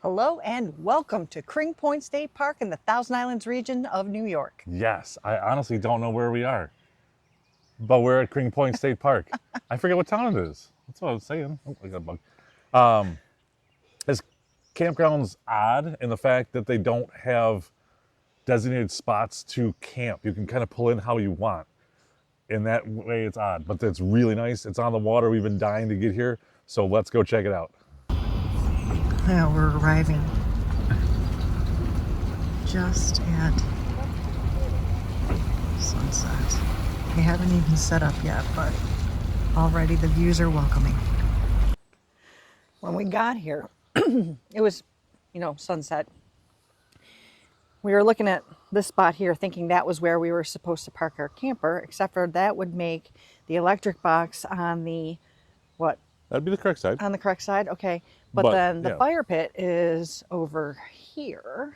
Hello and welcome to Kring Point State Park in the Thousand Islands region of New York. Yes, I honestly don't know where we are, but we're at Kring Point State Park. I forget what town it is. That's what I was saying. Oh, I got a bug. This campground's odd in the fact that they don't have designated spots to camp. You can kind of pull in how you want. In that way, it's odd, but it's really nice. It's on the water. We've been dying to get here, so let's go check it out. Now we're arriving just at sunset. They haven't even set up yet, but already the views are welcoming. When we got here, it was, sunset. We were looking at this spot here thinking that was where we were supposed to park our camper, except for that would make the electric box on the, what? That'd be the correct side. On the correct side? Okay. But then the fire pit is over here.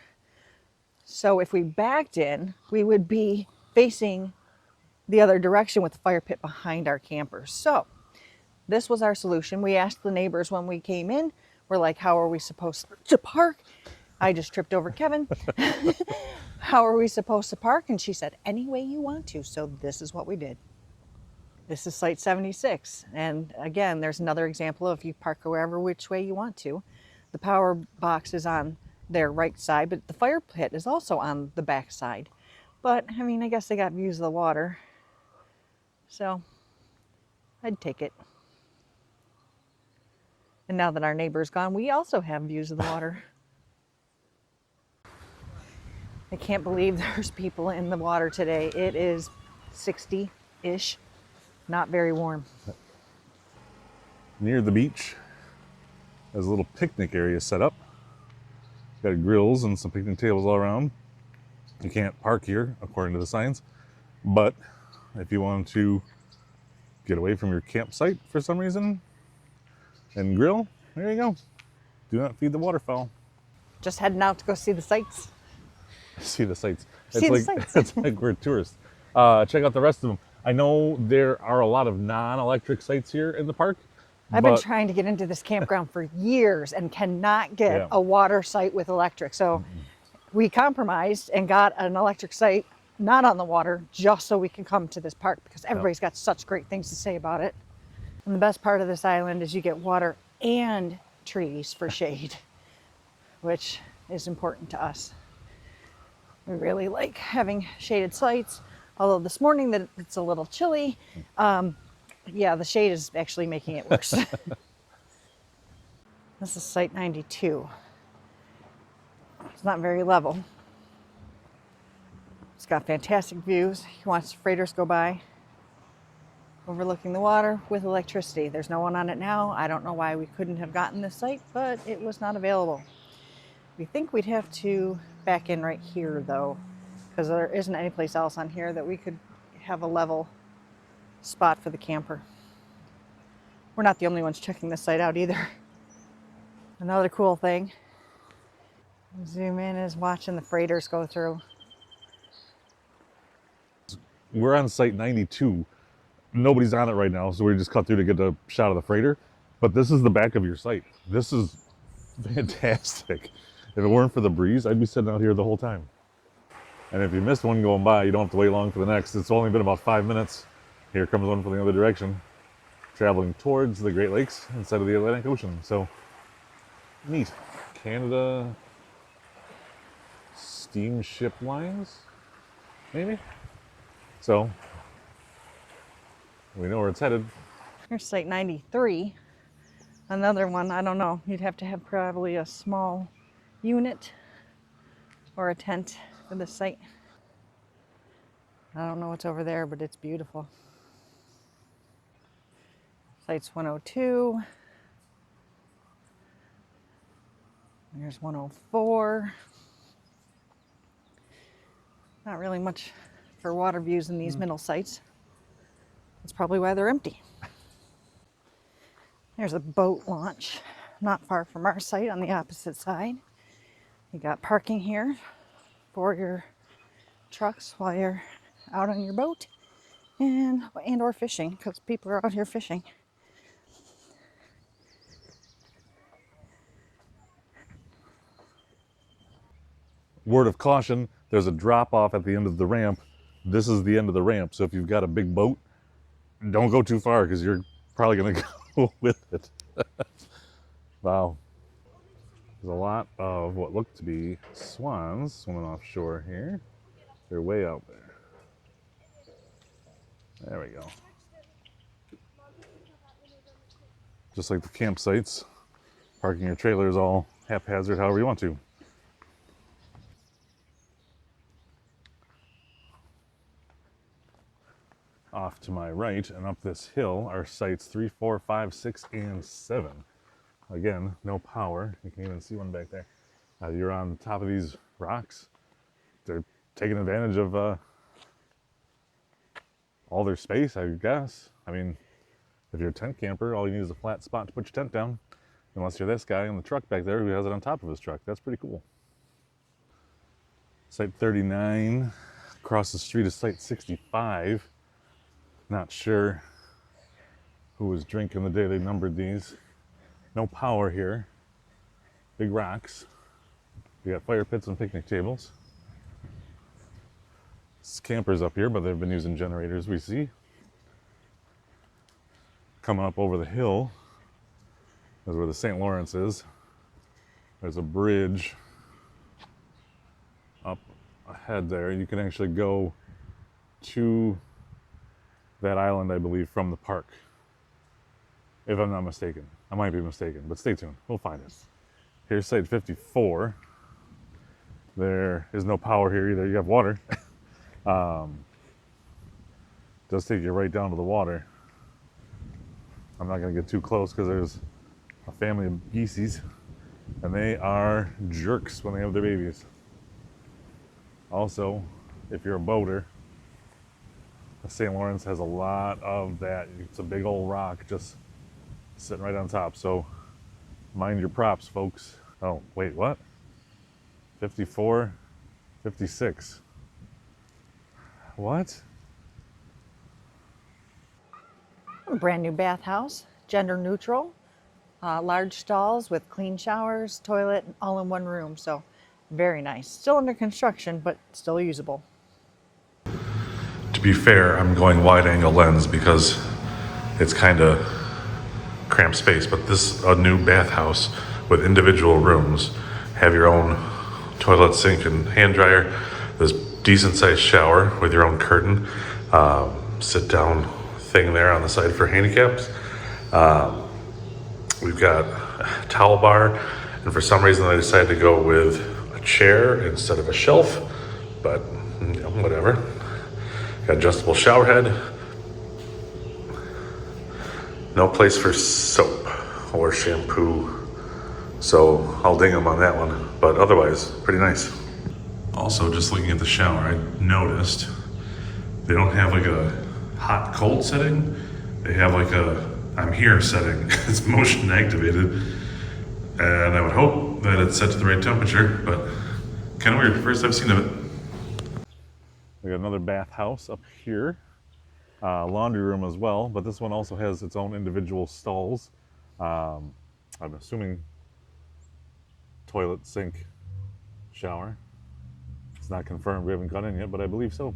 So if we backed in, we would be facing the other direction with the fire pit behind our camper. So this was our solution. We asked the neighbors when we came in, we're like, how are we supposed to park? I just tripped over Kevin. How are we supposed to park? And she said, any way you want to. So this is what we did. This is Site 76. And again, there's another example of you park wherever which way you want to. The power box is on their right side, but the fire pit is also on the back side. But I mean, I guess they got views of the water. So I'd take it. And now that our neighbor's gone, we also have views of the water. I can't believe there's people in the water today. It is 60-ish, not very warm. Near the beach, there's a little picnic area set up. Got grills and some picnic tables all around. You can't park here, according to the signs, but if you want to get away from your campsite for some reason and grill, there you go. Do not feed the waterfowl. Just heading out to go see the sights. See the sights. Sights. It's like we're tourists. Check out the rest of them. I know there are a lot of non-electric sites here in the park. I've been trying to get into this campground for years and cannot get a water site with electric. So we compromised and got an electric site not on the water just so we can come to this park because everybody's got such great things to say about it. And the best part of this island is you get water and trees for shade, which is important to us. We really like having shaded sites, although this morning that it's a little chilly. Yeah, the shade is actually making it worse. This is Site 92. It's not very level. It's got fantastic views. You watch the freighters go by, overlooking the water with electricity. There's no one on it now. I don't know why we couldn't have gotten this site, but it was not available. We think we'd have to back in right here though, because there isn't any place else on here that we could have a level spot for the camper. We're not the only ones checking this site out either. Another cool thing, zoom in, is watching the freighters go through. We're on Site 92. Nobody's on it right now, so we just cut through to get a shot of the freighter. But this is the back of your site. This is fantastic. If it weren't for the breeze, I'd be sitting out here the whole time. And if you missed one going by, you don't have to wait long for the next. It's only been about 5 minutes. Here comes one from the other direction, traveling towards the Great Lakes instead of the Atlantic Ocean. So neat. Canada steamship lines, maybe? So we know where it's headed. Here's Site 93. Another one, I don't know. You'd have to have probably a small unit or a tent for this site. I don't know what's over there, but it's beautiful. Site's 102. There's 104. Not really much for water views in these middle sites. That's probably why they're empty. There's a boat launch not far from our site on the opposite side. You got parking here for your trucks while you're out on your boat and or fishing, because people are out here fishing. word of caution, there's a drop off at the end of the ramp. This is the end of the ramp. So if you've got a big boat, don't go too far because you're probably going to go with it. Wow. There's a lot of what look to be swans swimming offshore here. They're way out there. There we go. Just like the campsites, parking your trailer is all haphazard however you want to. Off to my right and up this hill are sites 3, 4, 5, 6, and 7. Again, no power. You can even see one back there. You're on top of these rocks. They're taking advantage of all their space, I guess. I mean, if you're a tent camper, all you need is a flat spot to put your tent down. Unless you're this guy in the truck back there who has it on top of his truck. That's pretty cool. Site 39. Across the street is Site 65. Not sure who was drinking the day they numbered these. No power here. Big rocks. We got fire pits and picnic tables. It's campers up here, but they've been using generators, we see. Coming up over the hill is where the St. Lawrence is. There's a bridge up ahead there. You can actually go to that island, I believe, from the park. If I'm not mistaken. I might be mistaken, but stay tuned. We'll find it. Here's Site 54. There is no power here either. You have water. Does take you right down to the water. I'm not going to get too close because there's a family of geeseys, and they are jerks when they have their babies. Also, if you're a boater, the St. Lawrence has a lot of that. It's a big old rock just sitting right on top. So mind your props, folks. Oh, wait, what? 54, 56. What? A brand new bathhouse, gender neutral, large stalls with clean showers, toilet, all in one room. So very nice. Still under construction, but still usable. To be fair, I'm going wide angle lens because it's kind of cramped space, but this is a new bathhouse with individual rooms. Have your own toilet, sink, and hand dryer. There's decent sized shower with your own curtain. Sit down thing there on the side for handicaps. We've got a towel bar, and for some reason I decided to go with a chair instead of a shelf, but you know, whatever. Got adjustable shower head. No place for soap or shampoo, so I'll ding them on that one, but otherwise pretty nice. Also, just looking at the shower, I noticed they don't have like a hot cold setting. They have like a I'm here setting. It's motion activated, and I would hope that it's set to the right temperature, but kind of weird. First I've seen of it. We got another bathhouse up here, laundry room as well, but this one also has its own individual stalls. I'm assuming toilet, sink, shower. It's not confirmed, we haven't gone in yet, but I believe so.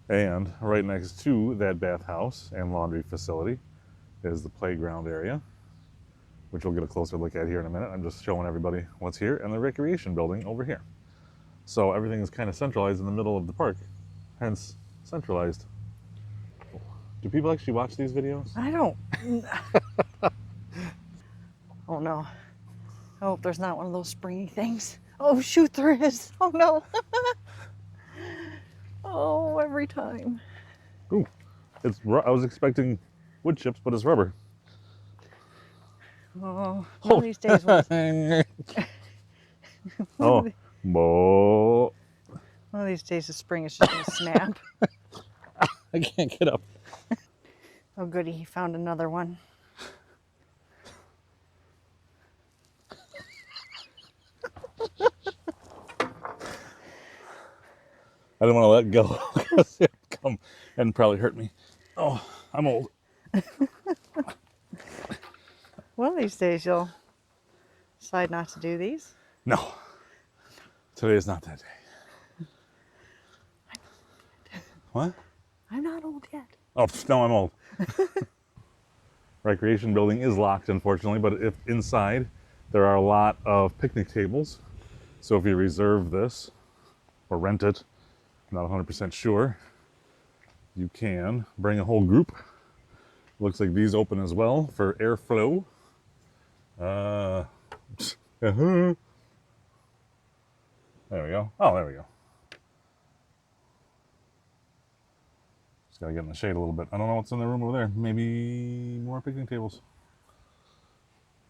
And right next to that bathhouse and laundry facility is the playground area, which we'll get a closer look at here in a minute. I'm just showing everybody what's here, and the recreation building over here. So everything is kind of centralized in the middle of the park, hence centralized. Do people actually watch these videos? I don't. Oh no. I hope there's not one of those springy things. Oh shoot, there is. Oh no. Oh, every time. Ooh, I was expecting wood chips, but it's rubber. Oh, one of these days. Oh, One of these days the spring is just gonna snap. I can't get up. Oh goody, he found another one. I didn't want to let go because it would come and probably hurt me. Oh, I'm old. One of these days you'll decide not to do these. No. Today is not that day. What? I'm not old yet. Oh, no, I'm old. Recreation building is locked, unfortunately, but if inside, there are a lot of picnic tables. So if you reserve this or rent it, I'm not 100% sure, you can bring a whole group. Looks like these open as well for airflow. There we go. Oh, there we go. Just gotta get in the shade a little bit. I don't know what's in the room over there. Maybe more picnic tables.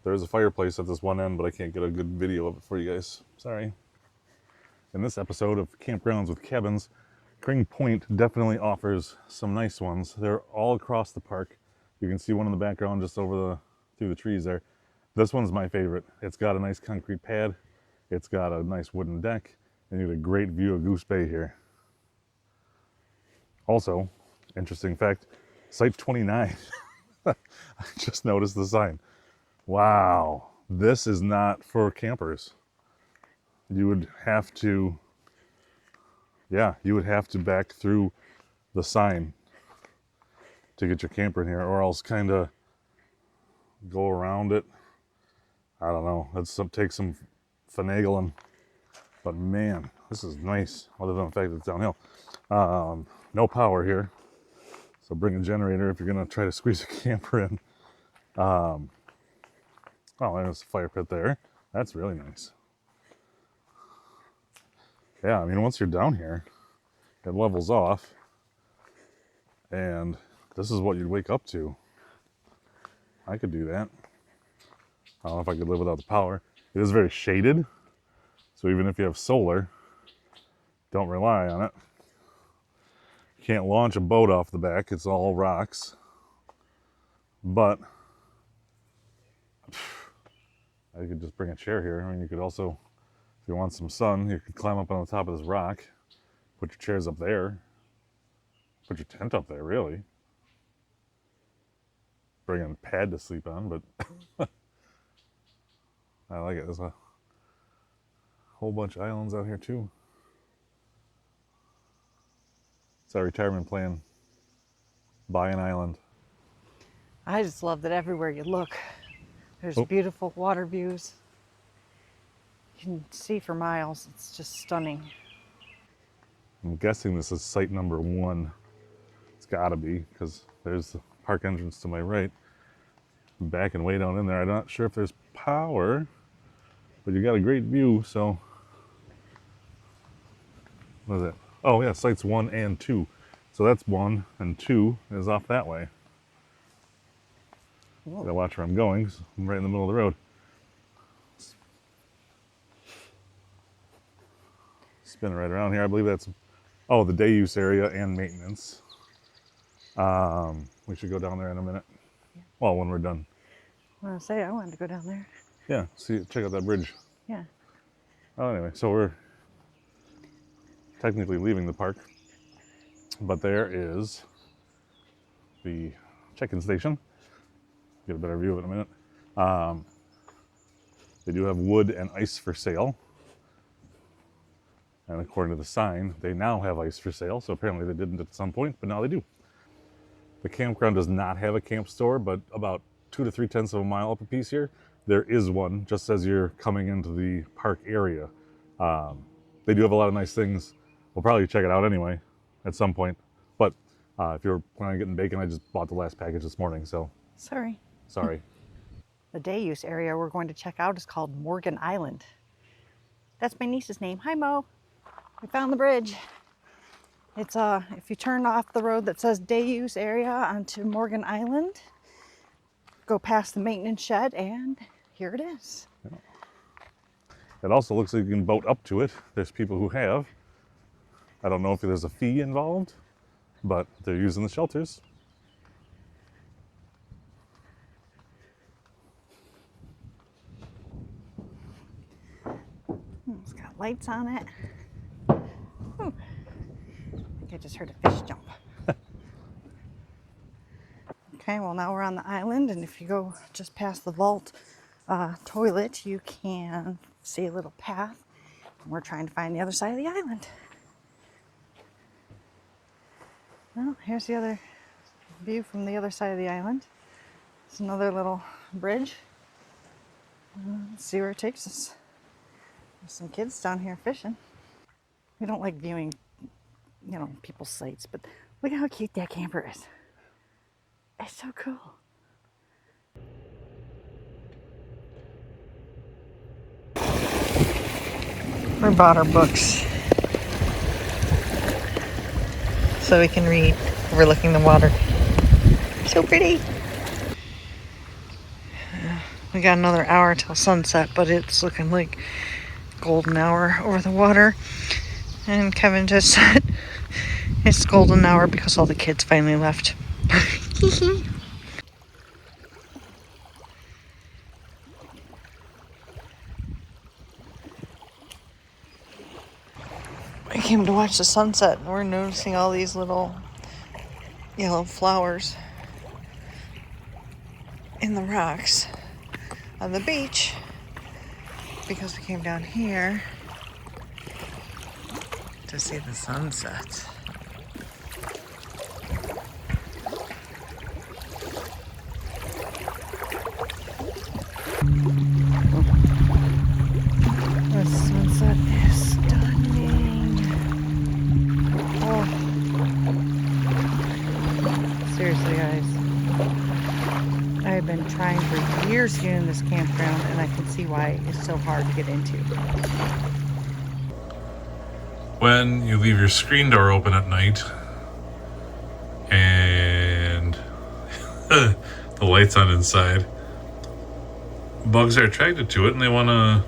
There's a fireplace at this one end, but I can't get a good video of it for you guys. Sorry. In this episode of Campgrounds with Cabins, Kring Point definitely offers some nice ones. They're all across the park. You can see one in the background just through the trees there. This one's my favorite. It's got a nice concrete pad. It's got a nice wooden deck, and you get a great view of Goose Bay here. Also, interesting fact, Site 29. I just noticed the sign. Wow, this is not for campers. You would have to, you would have to back through the sign to get your camper in here, or else kind of go around it. I don't know. Takes some finagling. But man, this is nice, other than the fact that it's downhill. No power here, so bring a generator if you're gonna try to squeeze a camper in. Oh, there's a fire pit there. That's really nice. Yeah, I mean, once you're down here, it levels off, and this is what you'd wake up to. I could do that. I don't know if I could live without the power. It is very shaded, so even if you have solar, don't rely on it. You can't launch a boat off the back. It's all rocks. But I could just bring a chair here. I mean, you could also, if you want some sun, you could climb up on the top of this rock, put your chairs up there, put your tent up there, really. Bring a pad to sleep on, but I like it. There's a whole bunch of islands out here, too. It's our retirement plan. Buy an island. I just love that everywhere you look, there's beautiful water views. You can see for miles. It's just stunning. I'm guessing this is site number 1. It's gotta be, because there's the park entrance to my right. I'm backing way down in there. I'm not sure if there's power, but you got a great view, so. What is it? Oh yeah, sites 1 and 2. So that's 1, and 2 is off that way. Gotta watch where I'm going, 'cause I'm right in the middle of the road. Spin right around here. I believe that's, the day use area and maintenance. We should go down there in a minute. Yeah. Well, when we're done. I wanted to go down there. Yeah, check out that bridge. Yeah. Oh, anyway, so we're technically leaving the park, but there is the check-in station. Get a better view of it in a minute. They do have wood and ice for sale. And according to the sign, they now have ice for sale. So apparently they didn't at some point, but now they do. The campground does not have a camp store, but about 2 to 3/10 of a mile up a piece here, there is one just as you're coming into the park area. They do have a lot of nice things. We'll probably check it out anyway at some point. But if you're planning on getting bacon, I just bought the last package this morning, so. Sorry. The day use area we're going to check out is called Morgan Island. That's my niece's name. Hi, Mo. We found the bridge. It's if you turn off the road that says day use area onto Morgan Island, go past the maintenance shed, and here it is. Yeah. It also looks like you can boat up to it. There's people who have. I don't know if there's a fee involved, but they're using the shelters. It's got lights on it. Ooh. I think I just heard a fish jump. Okay, well now we're on the island, and if you go just past the vault toilet, you can see a little path We're trying to find the other side of the island. Well, here's the other view from the other side of the island. It's another little bridge. Let's see where it takes us. There's some kids down here fishing. We don't like viewing, people's sites, but look at how cute that camper is. It's so cool. We bought our books so we can read overlooking the water. So pretty. We got another hour till sunset, but it's looking like golden hour over the water. And Kevin just said it's golden hour because all the kids finally left. I came to watch the sunset and we're noticing all these little yellow flowers in the rocks on the beach because we came down here to see the sunset. The sunset is stunning. Oh. Seriously, guys. I have been trying for years to get in this campground, and I can see why it's so hard to get into. When you leave your screen door open at night and the light's on inside, bugs are attracted to it and they want to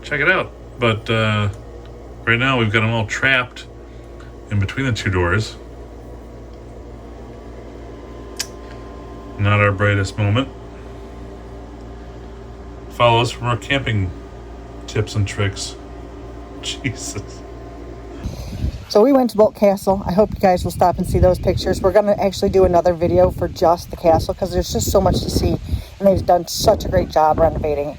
check it out. But right now we've got them all trapped in between the two doors. Not our brightest moment. Follow us for more camping tips and tricks. Jesus. So we went to Bolt Castle. I hope you guys will stop and see those pictures. We're going to actually do another video for just the castle because there's just so much to see. And they've done such a great job renovating it.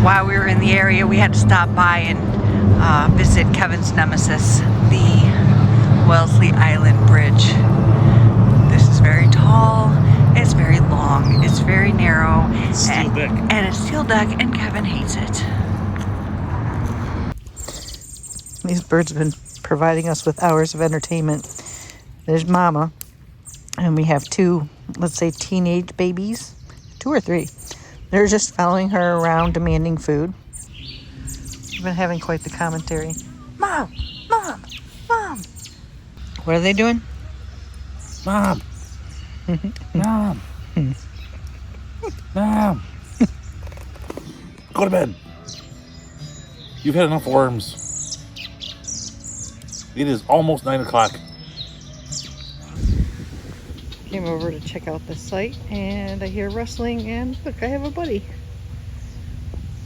While we were in the area, we had to stop by and visit Kevin's nemesis, the Wellesley Island Bridge. This is very tall, it's very long, it's very narrow, and it's steel deck, and Kevin hates it. These birds have been providing us with hours of entertainment. There's Mama, and we have two, let's say, teenage babies, 2 or 3. They're just following her around, demanding food. We've been having quite the commentary. Mom! Mom! Mom! What are they doing? Mom! Mom! Mom! Go to bed. You've had enough worms. It is almost 9 o'clock. Came over to check out the site and I hear rustling and look, I have a buddy.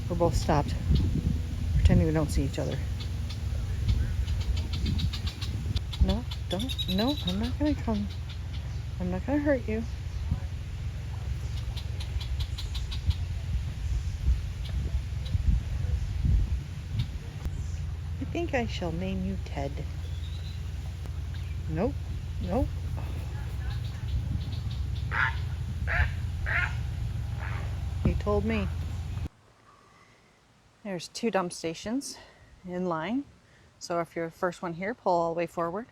We're both stopped, pretending we don't see each other. No, don't, no, I'm not gonna come. I'm not gonna hurt you. I think I shall name you Ted. Nope, nope. He told me. There's 2 dump stations in line. So if you're the first one here, pull all the way forward.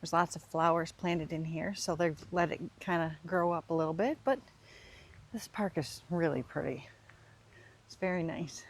There's lots of flowers planted in here, so they've let it kind of grow up a little bit, but this park is really pretty. It's very nice.